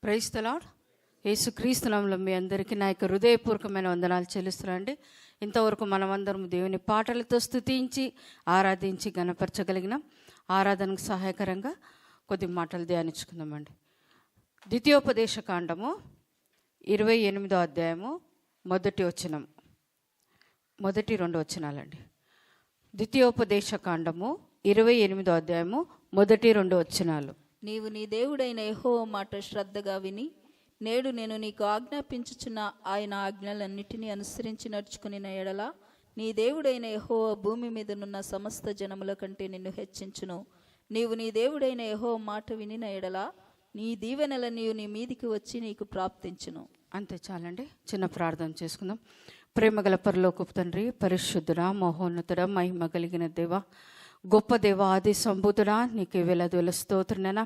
Praise the lord. యేసుక్రీస్తు నామములో మీ అందరికీ నా యొక్క హృదయపూర్వకమైన వందనాలు చెల్లిస్తున్నానండి. ఇంతవరకు మనమందరం దేవుని పాటలతో స్తుతించి ఆరాధించి గణపరచగలిగిన ఆరాధనకు సహాయకరంగా కొద్ది మాటలు ధ్యానించుకుందామండి. ద్వితీయోపదేశ కాండము 28వ అధ్యాయము మొదటి 2 వచనాలండి. ద్వితీయోపదేశ కాండము 28వ అధ్యాయము మొదటి 2 వచనాలు. నీవు నీ దేవుడైన యెహోవా మాట శ్రద్ధగా విని నేడు నేను నీకు ఆజ్ఞాపించుచున్న ఆయన ఆజ్ఞలన్నిటినీ అనుసరించి నడుచుకుని ఎడల నీ దేవుడైన యెహోవా భూమి మీదనున్న సమస్త జనముల కంటే నిన్ను హెచ్చించును. నీవు నీ దేవుడైన యెహోవా మాట వినిన ఎడల నీ దీవెనలన్నీ నీ మీదికి వచ్చి నీకు ప్రాప్తించును. అంతే చాలండి. చిన్న ప్రార్థన చేసుకుందాం. ప్రేమగల పరలోకపు తండ్రి, పరిశుద్ధుడా, మహోన్నతుడా, మహిమ కలిగిన దేవ, గొప్ప దేవ, ఆది సంభూతుడా, నీకు వేల స్తోత్రనైనా.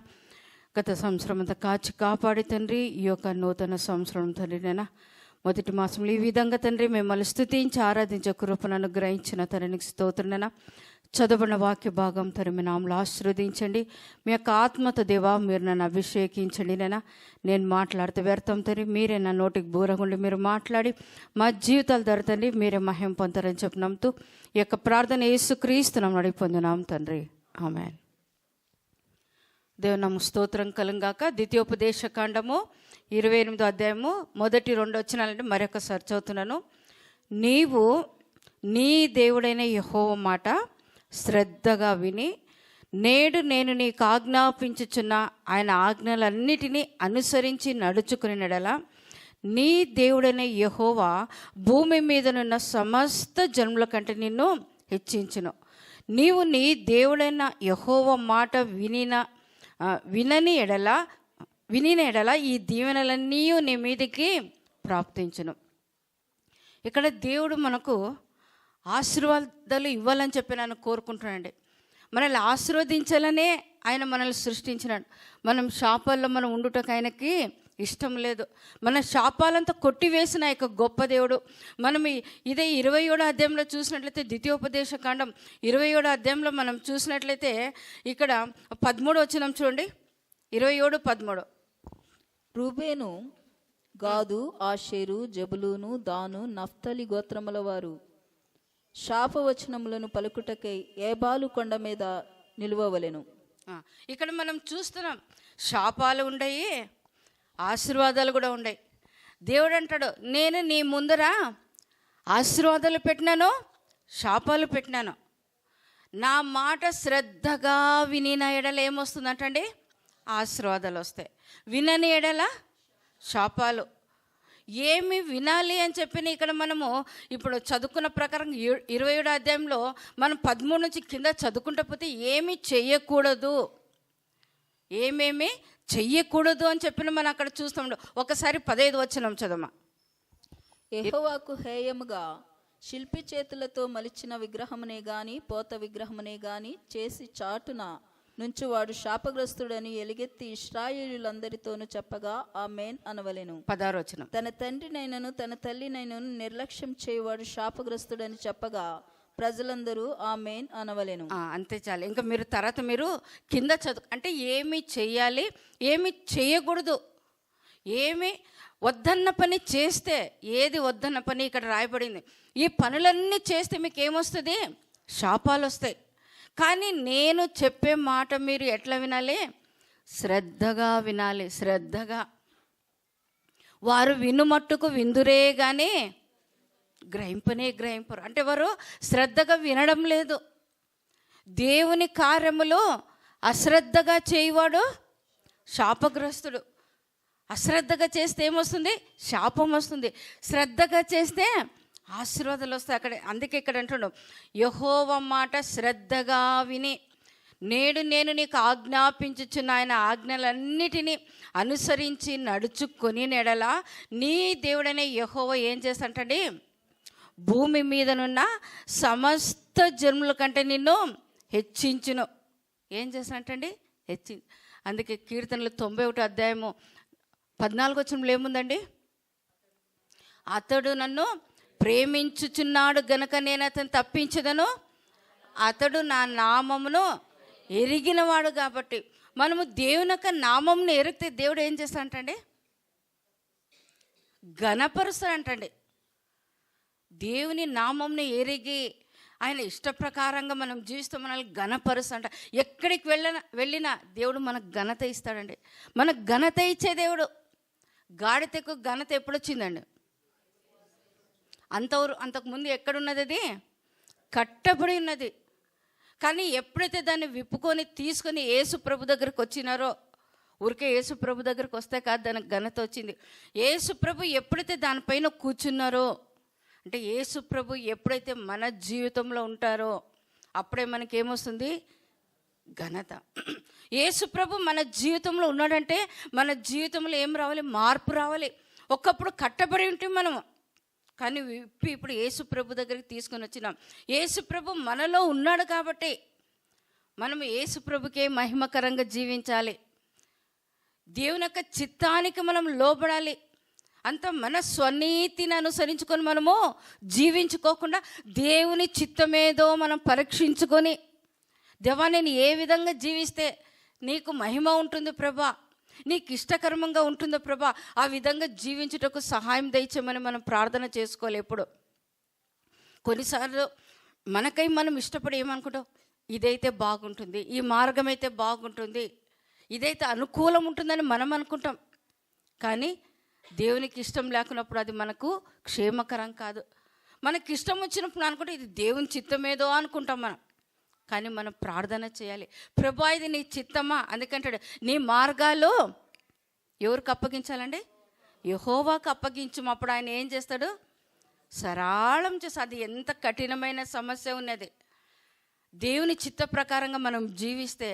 గత సంవత్సరం అంతా కాచి కాపాడి తండ్రి, ఈ యొక్క నూతన సంవత్సరం తండ్రి నైనా మొదటి మాసంలో ఈ విధంగా తండ్రి మిమ్మల్ని స్తుతించి ఆరాధించే కృపను అనుగ్రహించిన తండ్రికి స్తోత్రనైనా. చదవబడిన వాక్య భాగం తండ్రి మీ నామములో ఆశీర్వదించండి. మీ యొక్క ఆత్మతో దేవా మీరు నన్ను అభిషేకించండి. నేను మాట్లాడితే వ్యర్థం తండ్రి, మీరే నా నోటికి బూరగుండి మీరు మాట్లాడి మా జీవితాలు ధరతండి మీరే మహిమ పొందుతారని చెప్పి నమ్ముతూ ఈ యొక్క ప్రార్థన యేసుక్రీస్తు నామములో అడిగి పొందున్నాం తండ్రి, ఆమేన్. దేవుని నామమునకు స్తోత్రం కలుగుగాక. ద్వితీయోపదేశ కాండము 28వ అధ్యాయము మొదటి 2 వచనాలంటే మరొకసారి చదువుతున్నాను. నీవు నీ దేవుడైన యెహోవా మాట శ్రద్ధగా విని నేడు నేను నీకు ఆజ్ఞాపించుచున్న ఆయన ఆజ్ఞలన్నిటినీ అనుసరించి నడుచుకుని నెడలా నీ దేవుడైన యెహోవా భూమి మీదనున్న సమస్త జనుల కంటే నిన్ను హెచ్చించును. నీవు నీ దేవుడైన యెహోవా మాట వినని ఎడల ఈ దీవెనలన్నీ నీ మీదకి ప్రాప్తించును. ఇక్కడ దేవుడు మనకు ఆశీర్వాదాలు ఇవ్వాలని చెప్పి నన్ను కోరుకుంటున్నానండి. మనల్ని ఆశీర్వదించాలనే ఆయన మనల్ని సృష్టించినాడు. మనం శాపాల్లో మనం ఉండుటకు ఆయనకి ఇష్టం లేదు. మన శాపాలంతా కొట్టివేసిన యొక్క గొప్ప దేవుడు. మనం ఇదే 27వ అధ్యాయంలో చూసినట్లయితే, ద్వితీయోపదేశ కాండం 27వ అధ్యాయంలో మనం చూసినట్లయితే ఇక్కడ 13 వచనం చూడండి. 27:13. రూబేను, గాదు, ఆషేరు, జబులూను, దాను, నఫ్తలి గోత్రముల వారు శాపవచనములను పలుకుటకై ఏబాలు కొండ మీద నిలువవలెను. ఇక్కడ మనం చూస్తున్నాం, శాపాలు ఉన్నాయి, ఆశీర్వాదాలు కూడా ఉన్నాయి. దేవుడు అంటాడు, నేను నీ ముందర ఆశీర్వాదాలు పెట్టినాను, శాపాలు పెట్టినాను. నా మాట శ్రద్ధగా వినిన ఎడల ఏమొస్తుందంటండి? ఆశీర్వాదాలు వస్తాయి. వినని ఎడల శాపాలు. ఏమి వినాలి అని చెప్పి ఇక్కడ మనము ఇప్పుడు చదువుకున్న ప్రకారం 27వ అధ్యాయంలో మనం 13 నుంచి కింద చదువుకుంటూ పోతే ఏమి చెయ్యకూడదు, ఏమేమి చెయ్యకూడదు అని చెప్పిన మనం అక్కడ చూస్తాం. ఒకసారి 15 వచనం చదవమా. యెహోవాకు హేయముగా శిల్పి చేతులతో మలిచిన విగ్రహమునే గాని పోత విగ్రహమునే గాని చేసి చాటున నుంచి వాడు శాపగ్రస్తుడని ఎలుగెత్తి ఇశ్రాయేలులందరితోనూ చెప్పగా ఆమేన్ అనవలెను. 16వ వచనం. తన తండ్రినైనను తన తల్లినైనను నిర్లక్ష్యం చేయవాడు శాపగ్రస్తుడని చెప్పగా ప్రజలందరూ ఆమేన్ అనవలెను. అంతే చాలు. ఇంకా మీరు తర్వాత మీరు కింద అంటే ఏమి చెయ్యాలి, ఏమి చేయకూడదు, ఏమి వద్దన్న పని చేస్తే, ఏది వద్దన్న పని ఇక్కడ రాయబడింది. ఈ పనులన్నీ చేస్తే మీకు ఏమొస్తుంది? శాపాలు వస్తాయి. కానీ నేను చెప్పే మాట మీరు ఎట్లా వినాలి? శ్రద్ధగా వినాలి. శ్రద్ధగా. వారు వినుమట్టుకు విందురే కానీ గ్రహింపరు. అంటే వారు శ్రద్ధగా వినడం లేదు. దేవుని కార్యములు అశ్రద్ధగా చేయవాడు శాపగ్రస్తుడు. అశ్రద్ధగా చేస్తే ఏమొస్తుంది? శాపం వస్తుంది. శ్రద్ధగా చేస్తే ఆశీర్వాదాలు వస్తాయి. అందుకే ఇక్కడ అంటున్నాడు, యెహోవా మాట శ్రద్ధగా విని నేడు నేను నీకు ఆజ్ఞాపించుచున్న ఆయన ఆజ్ఞలన్నిటినీ అనుసరించి నడుచుకొని నెడల నీ దేవుడైన యెహోవా ఏం చేస్తాంటండి? భూమి మీదనున్న సమస్త జన్ముల కంటే నిన్ను హెచ్చించును. ఏం చేస్తానంటండి? అందుకే కీర్తనలు 91వ అధ్యాయము 14వ వచనంలో ఏముందండి? అతడు నన్ను ప్రేమించుచున్నాడు గనుక నేను అతను తప్పించదను, అతడు నా నామమును ఎరిగినవాడు కాబట్టి. మనము దేవుని యొక్క నామంను ఎరిగితే దేవుడు ఏం చేస్తాడంటే ఘనపరుస్తాడంటండి. దేవుని నామంని ఎరిగి ఆయన ఇష్ట ప్రకారంగా మనం జీవిస్తూ మనల్ని ఘనపరుస్తాడంట. ఎక్కడికి వెళ్ళినా దేవుడు మనకు ఘనత ఇస్తాడండి. మనకు ఘనత ఇచ్చే దేవుడు. గాడిదకు ఘనత ఎప్పుడు వచ్చిందండి? అంతకుముందు ఎక్కడున్నది? అది కట్టబడి ఉన్నది. కానీ ఎప్పుడైతే దాన్ని విప్పుకొని తీసుకొని యేసు ప్రభు దగ్గరికి వచ్చినారో, ఊరికే యేసు ప్రభు దగ్గరికి వస్తే కాదు దానికి ఘనత వచ్చింది. యేసు ప్రభు ఎప్పుడైతే దానిపైన కూర్చున్నారో, అంటే యేసు ప్రభు ఎప్పుడైతే మన జీవితంలో ఉంటారో అప్పుడే మనకేమొస్తుంది? ఘనత. యేసు ప్రభు మన జీవితంలో ఉన్నాడంటే మన జీవితంలో ఏం రావాలి? మార్పు రావాలి. ఒకప్పుడు కట్టబడి ఉంటే మనము, కానీ ఇప్పుడు యేసు ప్రభు దగ్గరికి తీసుకొని వచ్చినాం. యేసు ప్రభు మనలో ఉన్నాడు కాబట్టి మనము యేసు ప్రభుకే మహిమకరంగా జీవించాలి. దేవుని యొక్క చిత్తానికి మనం లోబడాలి. అంత మన స్వనీతిని అనుసరించుకొని మనము జీవించుకోకుండా దేవుని చిత్తమేదో మనం పరీక్షించుకొని, దేవా నేను ఏ విధంగా జీవిస్తే నీకు మహిమ ఉంటుంది ప్రభా, నీకు ఇష్టకరంగా ఉంటుందో ప్రభా, ఆ విధంగా జీవించుటకు సహాయం దయచేయమని మనం ప్రార్థన చేసుకోవాలి. ఎప్పుడు కొన్నిసార్లు మనకై మనం ఇష్టపడి ఏమనుకుంటాం, ఇదైతే బాగుంటుంది, ఈ మార్గం అయితే బాగుంటుంది, ఇదైతే అనుకూలం ఉంటుందని మనం అనుకుంటాం. కానీ దేవునికి ఇష్టం లేకున్నప్పుడు అది మనకు క్షేమకరం కాదు. మనకి ఇష్టం వచ్చినప్పుడు అనుకుంటే ఇది దేవుని చిత్తమేదో అనుకుంటాం మనం. కానీ మనం ప్రార్థన చేయాలి, ప్రభా ఇది నీ చిత్తమా? అందుకంటాడు నీ మార్గాలు ఎవరికి అప్పగించాలండి? యెహోవాకు అప్పగించు. అప్పుడు ఆయన ఏం చేస్తాడు? సరళం చేస్తాడు. అది ఎంత కఠినమైన సమస్య ఉన్నది. దేవుని చిత్త ప్రకారంగా మనం జీవిస్తే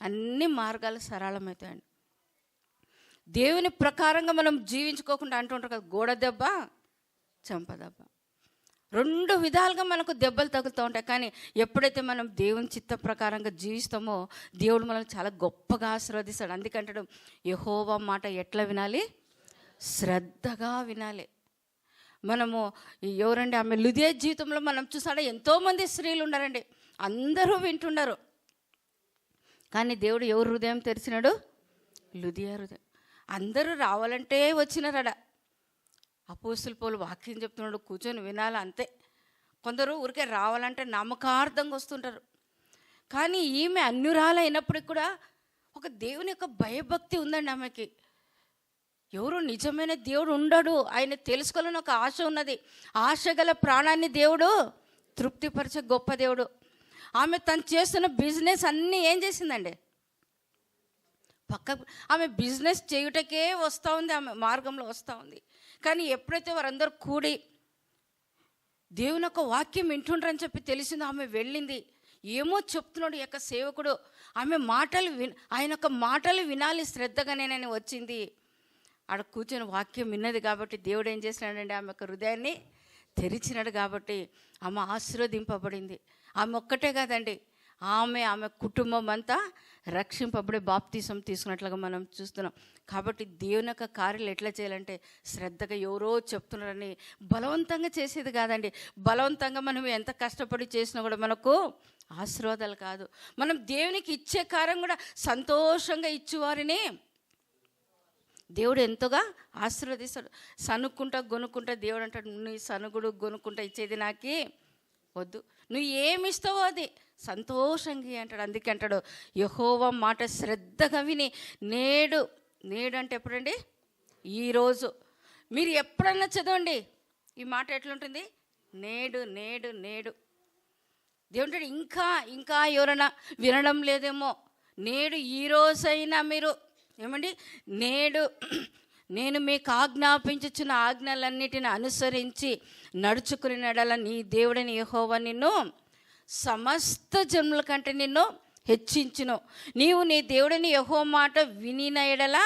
అన్ని మార్గాలు సరళమవుతాయండి. దేవుని ప్రకారంగా మనం జీవించుకోకుండా అంటుంటారు కదా, గోడ దెబ్బ చెంపదెబ్బ, రెండు విధాలుగా మనకు దెబ్బలు తగులుతూ ఉంటాయి. కానీ ఎప్పుడైతే మనం దేవుని చిత్త ప్రకారంగా జీవిస్తామో దేవుడు మనల్ని చాలా గొప్పగా ఆశీర్వదిస్తాడు. అందుకంటాడు యెహోవా మాట ఎట్లా వినాలి? శ్రద్ధగా వినాలి. మనము ఎవరండి ఆమె లుదియా జీవితంలో మనం చూసాడా, ఎంతోమంది స్త్రీలు ఉన్నారండి, అందరూ వింటున్నారు. కానీ దేవుడు ఎవరు హృదయం తెరిచినాడు? లుదియా హృదయం. అందరూ రావాలంటే వచ్చినారడ. అపోస్తలుల పౌలు వాక్యం చెప్తున్నాడు, కూర్చొని వినాలి అంతే. కొందరు ఊరికే రావాలంటే నమ్మకార్థంగా వస్తుంటారు. కానీ ఈమె అన్యురాలు అయినప్పటికి కూడా ఒక దేవుని యొక్క భయభక్తి ఉందండి ఆమెకి. ఎవరు నిజమైన దేవుడు ఉండడు, ఆయన తెలుసుకోవాలని ఒక ఆశ ఉన్నది. ఆశ గల ప్రాణాన్ని దేవుడు తృప్తిపరిచే గొప్ప దేవుడు. ఆమె తను చేస్తున్న బిజినెస్ అన్నీ ఏం చేసిందండి? ఆమె బిజినెస్ చేయుటకే వస్తూ ఉంది, ఆమె మార్గంలో వస్తూ ఉంది. కానీ ఎప్పుడైతే వారందరూ కూడి దేవుని యొక్క వాక్యం వింటుండ్రని చెప్పి తెలిసిందో ఆమె వెళ్ళింది. ఏమో చెప్తున్నాడు ఈ యొక్క సేవకుడు, ఆమె మాటలు ఆయన యొక్క మాటలు వినాలి శ్రద్ధగానేనని వచ్చింది. ఆడ కూర్చొని వాక్యం విన్నది కాబట్టి దేవుడు ఏం చేసినాడండి, ఆమె యొక్క హృదయాన్ని తెరిచినాడు. కాబట్టి ఆమె ఆశీర్వదింపబడింది. ఆమె ఒక్కటే కాదండి, ఆమె కుటుంబం అంతా రక్షింపబడి బాప్తీసం తీసుకున్నట్లుగా మనం చూస్తున్నాం. కాబట్టి దేవుని యొక్క కార్యాలు ఎట్లా చేయాలంటే శ్రద్ధగా, ఎవరో చెప్తున్నారని బలవంతంగా చేసేది కాదండి. బలవంతంగా మనం ఎంత కష్టపడి చేసినా కూడా మనకు ఆశీర్వాదాలు కాదు. మనం దేవునికి ఇచ్చే కార్యం కూడా సంతోషంగా ఇచ్చేవారిని దేవుడు ఎంతగా ఆశీర్వదిస్తాడు. సనుక్కుంటా గొనుక్కుంటా దేవుడు అంటాడు, నువ్వు సనుగుడు గొనుక్కుంటా ఇచ్చేది నాకే వద్దు, నువ్వు ఏమి ఇస్తావో అది సంతోషంగా అంటాడు. అందుకే అంటాడు యెహోవా మాట శ్రద్ధగా విని నేడు అంటే ఎప్పుడండి? ఈరోజు. మీరు ఎప్పుడన్నా చదవండి ఈ మాట ఎట్లుంటుంది? నేడు నేడు నేడు. దేవుడు ఇంకా ఎవరైనా వినడం లేదేమో, నేడు ఈరోజైనా మీరు ఏమండి, నేడు నేను మీకు ఆజ్ఞాపించుచున్న ఆజ్ఞలన్నిటిని అనుసరించి నడుచుకుని నడల నీ దేవుడని యెహోవా నిన్ను సమస్త జన్మల కంటే నిన్ను హెచ్చించును. నీవు నీ దేవుడని యెహోవా మాట వినిన ఎడల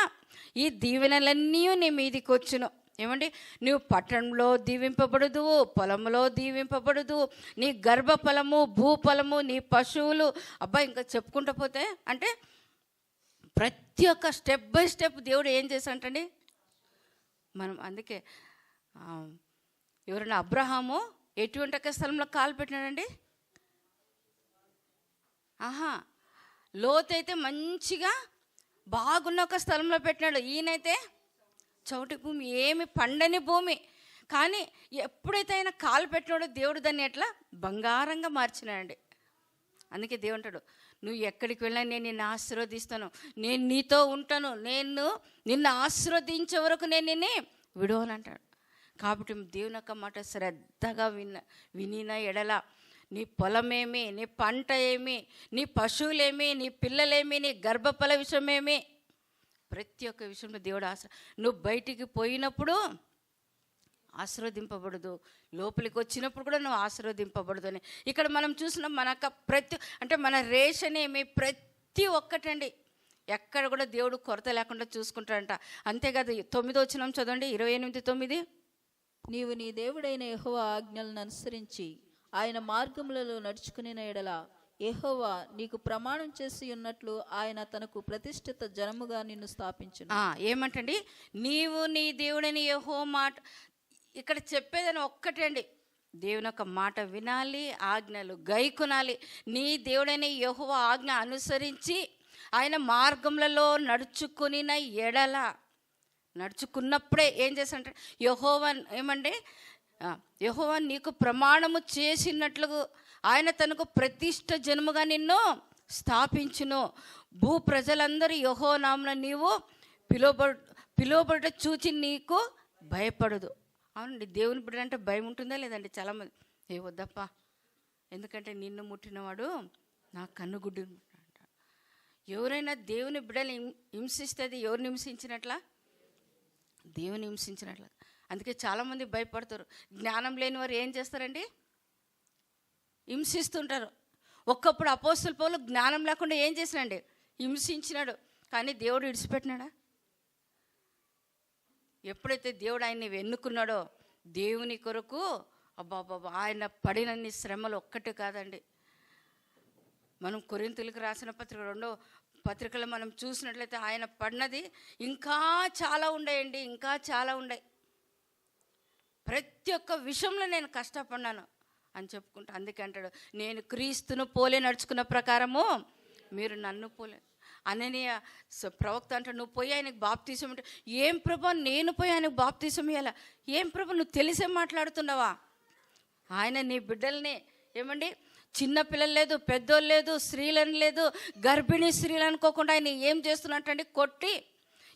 ఈ దీవెనలన్నీ నీ మీదికి వచ్చును. ఏమండి, నువ్వు పట్టణంలో దీవింపబడదు, పొలంలో దీవింపబడదు, నీ గర్భఫలము, భూఫలము, నీ పశువులు, అబ్బా ఇంకా చెప్పుకుంటూ పోతే అంటే ప్రతి ఒక్క స్టెప్ బై స్టెప్ దేవుడు ఏం చేశాడంటండి మనం. అందుకే ఎవరైనా అబ్రహాము ఎటువంటి ఒక స్థలంలో కాలు పెట్టినాడండి? లోతు అయితే మంచిగా బాగున్న ఒక స్థలంలో పెట్టినాడు, ఈయనైతే చౌటి భూమి, ఏమి పండని భూమి. కానీ ఎప్పుడైతే ఆయన కాలు పెట్టినాడో దేవుడు దాన్ని ఎట్లా బంగారంగా మార్చినాడండి. అందుకే దేవుడు అంటాడు, నువ్వు ఎక్కడికి వెళ్ళినా నేను నిన్ను ఆశీర్వదిస్తాను, నేను నీతో ఉంటాను, నేను నిన్ను ఆశీర్వదించే వరకు నేను నిన్నే విడవను అంటాడు. కాబట్టి దేవుని యొక్క మాట శ్రద్ధగా వినిన ఎడల నీ పొలమేమి, నీ పంట ఏమి, నీ పశువులేమి, నీ పిల్లలేమి, నీ గర్భఫల విషయమేమి, ప్రతి ఒక్క విషయంలో దేవుడు నువ్వు బయటికి పోయినప్పుడు ఆశీర్వదింపబడదు, లోపలికి వచ్చినప్పుడు కూడా నువ్వు ఆశీర్వదింపబడదు అని ఇక్కడ మనం చూసిన మనకు అంటే మన రేషన్ ఏమి ప్రతి ఒక్కటండి, ఎక్కడ కూడా దేవుడు కొరత లేకుండా చూసుకుంటాడంట. అంతేకాదు 9వ వచనం చదవండి, 28:9. నీవు నీ దేవుడైన యెహోవా ఆజ్ఞలను అనుసరించి ఆయన మార్గములలో నడుచుకుని ఎడల యెహోవా నీకు ప్రమాణం చేసి ఉన్నట్లు ఆయన తనకు ప్రతిష్ఠిత జనముగా నిన్ను స్థాపించును. ఏమంటండి, నీవు నీ దేవుడైన యెహోవా మాట, ఇక్కడ చెప్పేదని ఒక్కటే అండి, దేవుని యొక్క మాట వినాలి, ఆజ్ఞలు గైకొనాలి. నీ దేవుడైన యెహోవా ఆజ్ఞ అనుసరించి ఆయన మార్గములలో నడుచుకునిన ఎడల, నడుచుకున్నప్పుడే ఏం చేస్తానంటే యెహోవా ఏమంటే యెహోవా నీకు ప్రమాణము చేసినట్లు ఆయన తనకు ప్రతిష్ఠ జనముగా నిన్ను స్థాపించును. భూ ప్రజలందరూ యెహోవా నామమున నీవు పిలువబడుట చూచి నీకు భయపడదు. అవునండి, దేవుని బిడ్డ అంటే భయం ఉంటుందా లేదండి? చాలామంది ఏ వద్దప్ప, ఎందుకంటే నిన్ను ముట్టినవాడు నా కన్నుగుడ్డు అంట. ఎవరైనా దేవుని బిడ్డని హింసిస్తే అది ఎవరిని హింసించినట్లా? దేవుని హింసించినట్ల. అందుకే చాలామంది భయపడతారు. జ్ఞానం లేని వారు ఏం చేస్తారండి? హింసిస్తుంటారు. ఒక్కప్పుడు అపోస్తలుల పౌలు జ్ఞానం లేకుండా ఏం చేసినాడు? హింసించినాడు. కానీ దేవుడు విడిచిపెట్టినాడా? ఎప్పుడైతే దేవుడు ఆయన్ని ఎన్నుకున్నాడో దేవుని కొరకు అబ్బాబాబా ఆయన పడినన్ని శ్రమలు ఒక్కటే కాదండి. మనం కొరింథీయులకు రాసిన పత్రిక 2వ పత్రికలో మనం చూసినట్లయితే ఆయన పడినది ఇంకా చాలా ఉండేయండి, ఇంకా చాలా ఉండే. ప్రతి ఒక్క విషయంలో నేను కష్టపడినాను అని చెప్పుకుంటా. అందుకే అంటాడు, నేను క్రీస్తును పోలే నడుచుకున్న ప్రకారము మీరు నన్ను పోలే. అననీయ ప్రవక్త అంటాడు, నువ్వు పోయి ఆయనకు బాప్తీసం అంటే, ఏం ప్రభా నేను పోయి ఆయనకు బాప్తీసం ఇవ్వాలా? ఏం ప్రభా నువ్వు తెలిసే మాట్లాడుతున్నావా? ఆయన నీ బిడ్డల్ని ఏమండి, చిన్న పిల్లలు లేదు, పెద్దోళ్ళు లేదు, స్త్రీలను లేదు, గర్భిణీ స్త్రీలు అనుకోకుండా ఆయన ఏం చేస్తున్నట్టండి, కొట్టి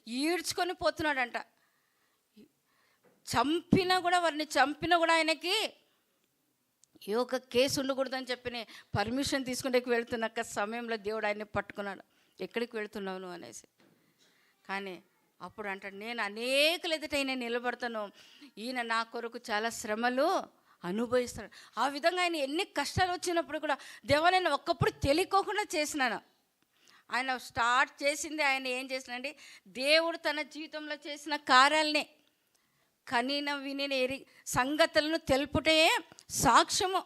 ఈడ్చుకొని పోతున్నాడంట. చంపినా కూడా, వారిని చంపినా కూడా ఆయనకి ఏ ఒక కేసు ఉండకూడదని చెప్పి పర్మిషన్ తీసుకుంటే వెళ్తున్న సమయంలో దేవుడు ఆయన్ని పట్టుకున్నాడు. ఎక్కడికి వెళ్తున్నావు నువ్వు అనేసి. కానీ అప్పుడు అంటాడు, నేను అనేకుల ఎదుట ఈయన నిలబడతాను, ఈయన నా కొరకు చాలా శ్రమలు అనుభవిస్తాడు. ఆ విధంగా ఆయన ఎన్ని కష్టాలు వచ్చినప్పుడు కూడా దేవా నేను ఒక్కప్పుడు తెలియకోకుండా చేసినాను. ఆయన స్టార్ట్ చేసింది, ఆయన ఏం చేసినండి, దేవుడు తన జీవితంలో చేసిన కార్యాలని కనిన వినిన సంగతులను తెలుపుటే సాక్ష్యము.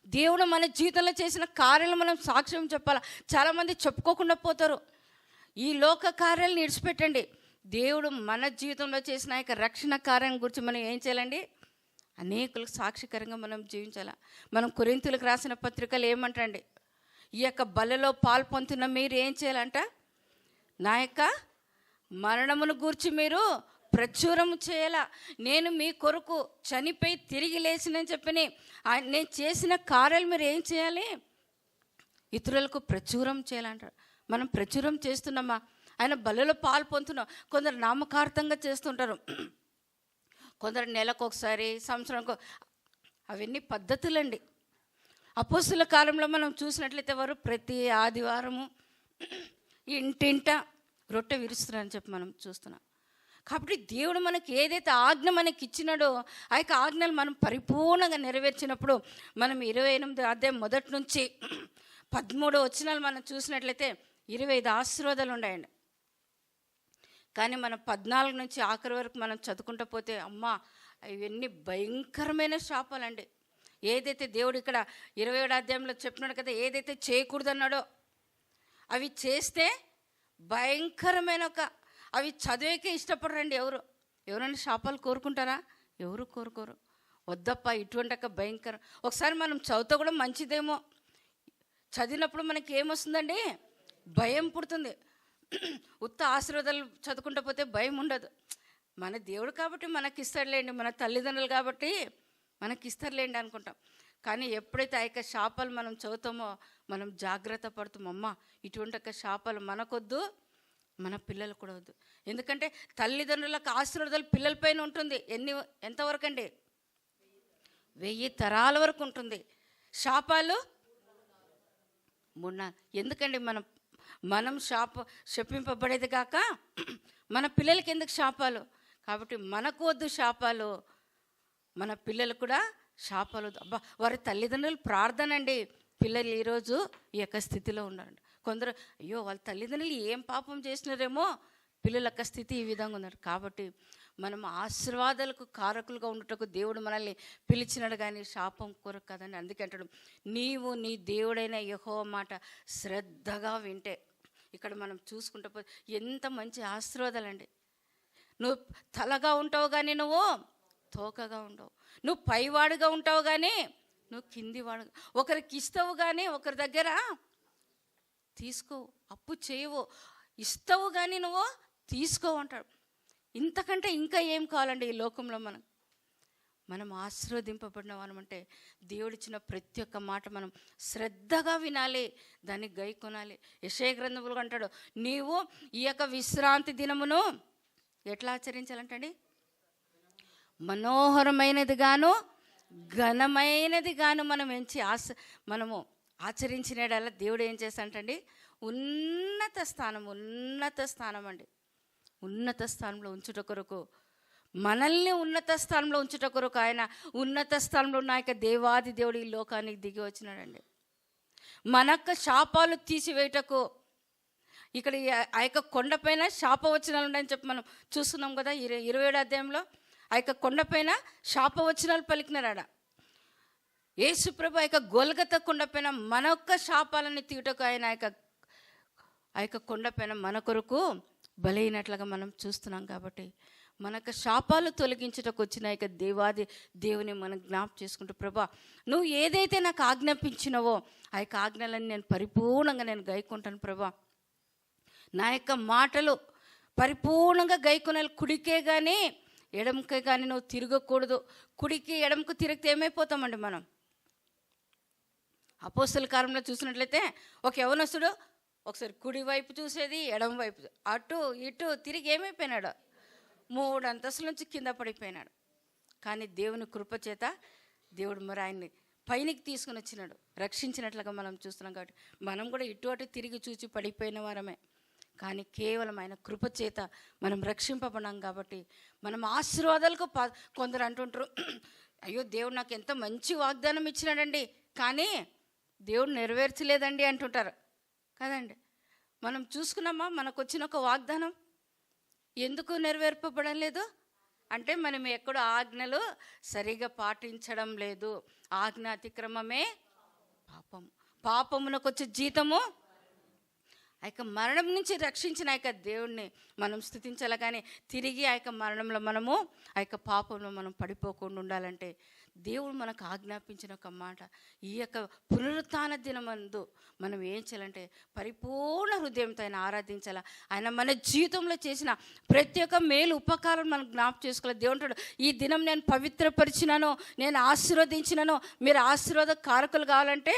దేవుడు మన జీవితంలో చేసిన కార్యాలను మనం సాక్ష్యం చెప్పాలి. చాలామంది చెప్పుకోకుండా పోతారు. ఈ లోక కార్యాలను విడిచిపెట్టండి. దేవుడు మన జీవితంలో చేసిన యొక్క రక్షణ కార్యం గురించి మనం ఏం చేయాలండి, అనేకులకు సాక్షికరంగా మనం జీవించాలి. మనం కొరింథీయులకు రాసిన పత్రికలు ఏమంటండి, ఈ యొక్క బలలో పాల్పొందుతున్న మీరు ఏం చేయాలంట, నా యొక్క మరణమును గూర్చి మీరు ప్రచురము చేయాల. నేను మీ కొరకు చనిపోయి తిరిగి లేచినని చెప్పని నేను చేసిన కార్యాలు మీరు ఏం చేయాలి, ఇతరులకు ప్రచురం చేయాలంటారు. మనం ప్రచురం చేస్తున్నామా? ఆయన బలలో పాల్పొందుతున్నాం. కొందరు నామకార్థంగా చేస్తుంటారు, కొందరు నెలకు ఒకసారి, సంవత్సరానికి. అవన్నీ పద్ధతులండి. అపోస్తుల కాలంలో మనం చూసినట్లయితే వారు ప్రతి ఆదివారము ఇంటింట రొట్టె విరుస్తున్నారని చెప్పి మనం చూస్తున్నాం. కాబట్టి దేవుడు మనకి ఏదైతే ఆజ్ఞ మనకి ఇచ్చినాడో ఆ యొక్క ఆజ్ఞలు మనం పరిపూర్ణంగా నెరవేర్చినప్పుడు మనం 28వ అధ్యాయం మొదటి నుంచి 13వ వచనాలు మనం చూసినట్లయితే 25 ఆశీర్వాదాలు ఉన్నాయండి. కానీ మనం 14 నుంచి ఆఖరి వరకు మనం చదువుకుంటూ పోతే అమ్మా ఇవన్నీ భయంకరమైన శాపాలండి. ఏదైతే దేవుడు ఇక్కడ 27వ అధ్యాయంలో చెప్పినాడు కదా, ఏదైతే చేయకూడదన్నాడో అవి చేస్తే భయంకరమైన అవి చదివేకే ఇష్టపడరండి. ఎవరైనా శాపాలు కోరుకుంటారా? ఎవరు కోరుకోరు. వద్దప్ప ఇటువంటి భయంకరం. ఒకసారి మనం చదువుతా కూడా మంచిదేమో, చదివినప్పుడు మనకి ఏమొస్తుందండి, భయం పుడుతుంది. ఉత్త ఆశీర్వాదాలు చదువుకుంటూ పోతే భయం ఉండదు. మన దేవుడు కాబట్టి మనకి ఇస్తాడులేండి, మన తల్లిదండ్రులు కాబట్టి మనకి ఇస్తారులేండి అనుకుంటాం. కానీ ఎప్పుడైతే ఆ యొక్క శాపాలు మనం చదువుతామో మనం జాగ్రత్త పడుతాం. అమ్మ ఇటువంటి యొక్క శాపాలు మనకొద్దు, మన పిల్లలు కూడా వద్దు. ఎందుకంటే తల్లిదండ్రులకు ఆశీర్వాదాలు పిల్లలపైన ఉంటుంది. ఎంతవరకు అండి? 1000 తరాల వరకు ఉంటుంది. శాపాలు 3. ఎందుకండి మనం శపింపబడేది కాక మన పిల్లలకి ఎందుకు శాపాలు? కాబట్టి మనకు వద్దు శాపాలు, మన పిల్లలు కూడా శాపాలు వద్దు. అబ్బా వారి తల్లిదండ్రులు ప్రార్థన అండి, పిల్లలు ఈరోజు ఈ యొక్క స్థితిలో ఉన్నారండి. కొందరు అయ్యో వాళ్ళ తల్లిదండ్రులు ఏం పాపం చేసినారేమో పిల్లల యొక్క స్థితి ఈ విధంగా ఉన్నారు. కాబట్టి మనం ఆశీర్వాదాలకు కారకులుగా ఉండటకు దేవుడు మనల్ని పిలిచినాడు కానీ శాపం కొరకు కదండి. అందుకే అంటాడు, నీవు నీ దేవుడైన యెహోవా మాట శ్రద్ధగా వింటే. ఇక్కడ మనం చూసుకుంటూ పోతే ఎంత మంచి ఆశీర్వాదాలండి. నువ్వు తలగా ఉంటావు కానీ నువ్వు తోకగా ఉండవు. నువ్వు పైవాడుగా ఉంటావు కానీ నువ్వు కిందివాడు. ఒకరికి ఇస్తావు కానీ ఒకరి దగ్గర తీసుకోవు, అప్పు చేయవు. ఇస్తావు కానీ నువ్వు తీసుకోవు అంటాడు. ఇంతకంటే ఇంకా ఏం కావాలండి ఈ లోకంలో? మనం ఆశీర్వదింపబడిన వారమంటే దేవుడిచ్చిన ప్రతి ఒక్క మాట మనం శ్రద్ధగా వినాలి, దాన్ని గైకొనాలి. యెషయా గ్రంథంలో అంటాడు, నీవు ఈ యొక్క విశ్రాంతి దినమును ఎట్లా ఆచరించాలంటండి? మనోహరమైనది గాను ఘనమైనది గాను మనము ఆచరించినడల్లా దేవుడు ఏం చేస్తాడంటండి? ఉన్నత స్థానం అండి. ఉన్నత స్థానంలో ఉంచుట కొరకు, మనల్ని ఉన్నత స్థానంలో ఉంచుట కొరకు ఆయన ఉన్నత స్థానంలో ఉన్న యొక్క దేవాది దేవుడు ఈ లోకానికి దిగి వచ్చినాడండి. మనకు శాపాలు తీసివేయటకు. ఇక్కడ ఆ యొక్క కొండపైన శాపవచనాలు ఉన్నాయని చెప్పి మనం చూస్తున్నాం కదా 27వ అధ్యాయంలో. ఆ యొక్క కొండపైన శాపవచనాలు పలికినారాడ. యేసుప్రభు ఆ యొక్క గొల్గొతా కొండపైన మన యొక్క శాపాలని తీయటకు ఆయన ఆ యొక్క కొండపైన మన కొరకు బలైనట్లుగా మనం చూస్తున్నాం. కాబట్టి మనకు శాపాలు తొలగించుటకు వచ్చిన యొక్క దేవాది దేవుని మనం జ్ఞాపకం చేసుకుంటూ, ప్రభా నువ్వు ఏదైతే నాకు ఆజ్ఞాపించినవో ఆ యొక్క ఆజ్ఞలను నేను పరిపూర్ణంగా గైకుంటాను ప్రభా. నా యొక్క మాటలు పరిపూర్ణంగా గైకొనాలి. కుడికే కానీ ఎడమకే కానీ నువ్వు తిరగకూడదు. కుడికి ఎడమకు తిరిగితే ఏమైపోతామండి మనం? అపోస్తల కార్యంలో చూసినట్లయితే ఒక యవనస్తుడు ఒకసారి కుడి వైపు చూసేది, ఎడమ వైపు, అటు ఇటు తిరిగి ఏమైపోయినాడు? 3 అంతస్తుల నుంచి కింద పడిపోయినాడు. కానీ దేవుని కృపచేత దేవుడు మరి ఆయన్ని పైనకి తీసుకుని వచ్చినాడు, రక్షించినట్లుగా మనం చూస్తున్నాం. కాబట్టి మనం కూడా ఇటు అటు తిరిగి చూసి పడిపోయిన వారమే. కానీ కేవలం ఆయన కృపచేత మనం రక్షింపబడినాం. కాబట్టి మనం ఆశీర్వాదాలకు కొందరు అంటుంటారు, అయ్యో దేవుడు నాకు ఎంత మంచి వాగ్దానం ఇచ్చినాడండి కానీ దేవుడు నెరవేర్చలేదండి అంటుంటారు కదండి. మనం చూసుకున్నామా మనకు వచ్చిన ఒక వాగ్దానం ఎందుకు నెరవేర్పబడం లేదు అంటే మనం ఎక్కడో ఆజ్ఞలు సరిగా పాటించడం లేదు. ఆజ్ఞ అతిక్రమమే పాపమునకు వచ్చే జీతము. ఆ యొక్క మరణం నుంచి రక్షించిన ఆ యొక్క దేవుణ్ణి మనం స్తుతించాలి. కానీ తిరిగి ఆ యొక్క మరణంలో మనము ఆ యొక్క పాపంలో మనం పడిపోకుండా ఉండాలంటే దేవుడు మనకు ఆజ్ఞాపించిన ఒక మాట, ఈ యొక్క పునరుత్థాన దినమందు మనం ఏం చేయాలంటే పరిపూర్ణ హృదయంతో ఆయన ఆరాధించాలి. ఆయన మన జీవితంలో చేసిన ప్రతి ఒక్క మేలు ఉపకారం మనం జ్ఞాపకం చేసుకోవాలి. దేవుడు ఈ దినం నేను పవిత్రపరిచినాను, నేను ఆశీర్వదించినాను, మీరు ఆశీర్వాద కారకులు కావాలంటే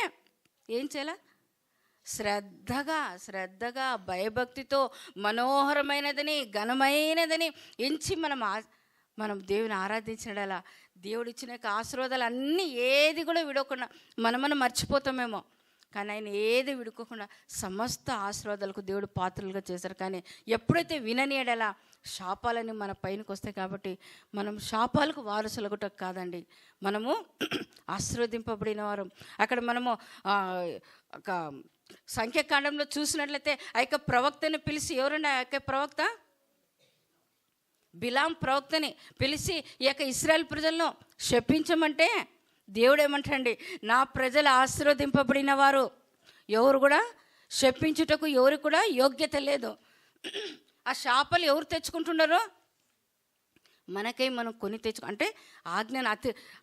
ఏం చేయాలి? శ్రద్ధగా భయభక్తితో మనోహరమైనదని ఘనమైనదని ఎంచి మనం దేవుని ఆరాధించడలా దేవుడిచ్చిన ఆశీర్వాదాలు అన్నీ ఏది కూడా విడవకుండా మనం మర్చిపోతామేమో, కానీ ఆయన ఏది విడుకోకుండా సమస్త ఆశీర్వాదాలకు దేవుడు పాత్రలుగా చేశారు. కానీ ఎప్పుడైతే విననీయడలా శాపాలని మన పైనకి వస్తాయి. కాబట్టి మనం శాపాలకు వారసులగుట కాదండి, మనము ఆశీర్వదింపబడిన వారు. అక్కడ మనము ఒక సంఖ్యాకాండంలో చూసినట్లయితే ఆ యొక్క ప్రవక్తని పిలిచి, ఎవరండి ఆ యొక్క ప్రవక్త? బిలాం ప్రవక్తని పిలిచి ఈ యొక్క ఇశ్రాయేల్ ప్రజలను శపించమంటే దేవుడు ఏమంటాడండి, నా ప్రజలు ఆశీర్వదింపబడిన వారు, ఎవరు కూడా శపించుటకు ఎవరు కూడా యోగ్యత లేదు. ఆ శాపాలు ఎవరు తెచ్చుకుంటున్నారో? మనకై మనం కొని తెచ్చుకో అంటే ఆజ్ఞను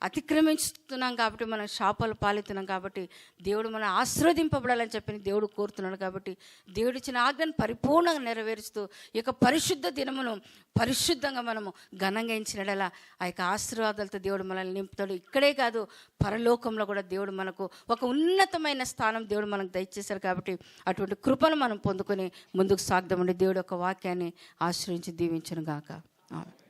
అతిక్రమిస్తున్నాం కాబట్టి మనం శాపాలు పాలవుతున్నాం కాబట్టి దేవుడు మనం ఆశీర్వదింపబడాలని చెప్పి దేవుడు కోరుతున్నాడు. కాబట్టి దేవుడు ఇచ్చిన ఆజ్ఞను పరిపూర్ణంగా నెరవేరుస్తూ ఈ యొక్క పరిశుద్ధ దినమును పరిశుద్ధంగా మనము ఘనంగా ఎంచినడలా ఆ యొక్క ఆశీర్వాదాలతో దేవుడు మనల్ని నింపుతాడు. ఇక్కడే కాదు, పరలోకంలో కూడా దేవుడు మనకు ఒక ఉన్నతమైన స్థానం దేవుడు మనకు దయచేశారు. కాబట్టి అటువంటి కృపను మనం పొందుకొని ముందుకు సాగుదామండి. దేవుడు ఒక వాక్యాన్ని ఆశ్రయించి దీవించును గాక. ఆమేన్.